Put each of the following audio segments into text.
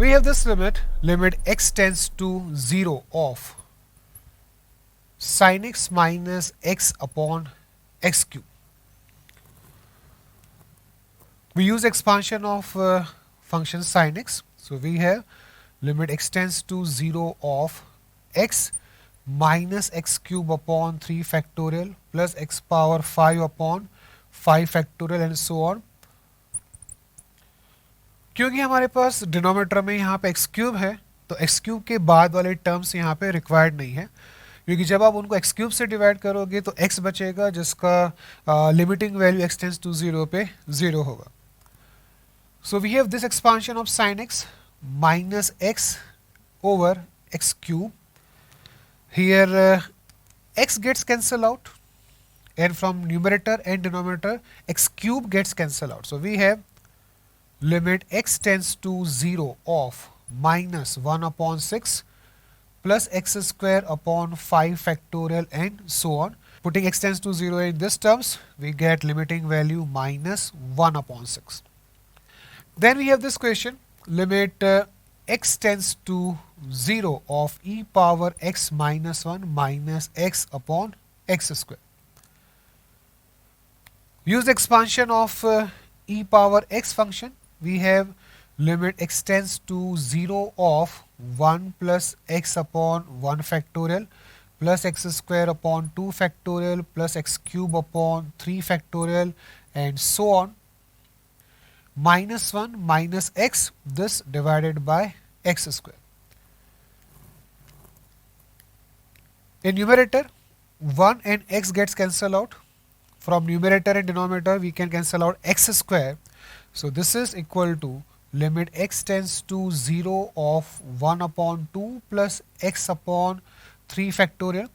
We have this limit x tends to 0 of sin x minus x upon x cube. We use expansion of function sin x. So we have limit x tends to 0 of x minus x cube upon 3 factorial plus x power 5 upon 5 factorial and so on. क्योंकि हमारे पास denominator में यहाँ पे x cube है तो x cube के बाद वाले टर्म्स यहाँ पे रिक्वायर्ड नहीं है, क्योंकि जब आप उनको x क्यूब से डिवाइड करोगे तो x बचेगा जिसका limiting value x tends to 0 पे 0 होगा. So we have this expansion of sin x minus x over x cube. Here x gets cancelled out, and from numerator and denominator x cube gets cancelled out. So we have limit x tends to 0 of minus 1 upon 6 plus x square upon 5 factorial and so on. Putting x tends to 0 in this terms, we get limiting value minus 1 upon 6. Then we have this question, limit x tends to 0 of e power x minus 1 minus x upon x square. Use expansion of e power x function. We have limit x tends to 0 of 1 plus x upon 1 factorial plus x square upon 2 factorial plus x cube upon 3 factorial and so on, minus 1 minus x, this divided by x square. In numerator 1 and x gets cancelled out. From numerator and denominator we can cancel out x square. So this is equal to limit x tends to 0 of 1 upon 2 plus x upon 3 factorial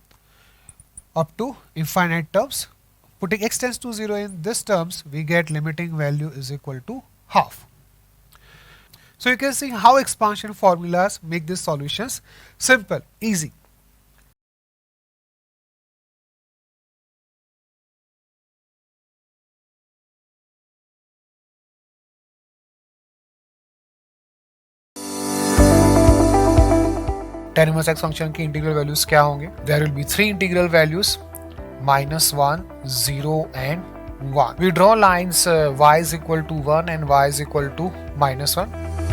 up to infinite terms. Putting x tends to 0 in this terms, we get limiting value is equal to half. So you can see how expansion formulas make these solutions simple, easy. Tan inverse x function की integral values क्या होंगे? There will be 3 integral values, -1, 0 and 1. We draw lines y is equal to 1 and y is equal to -1.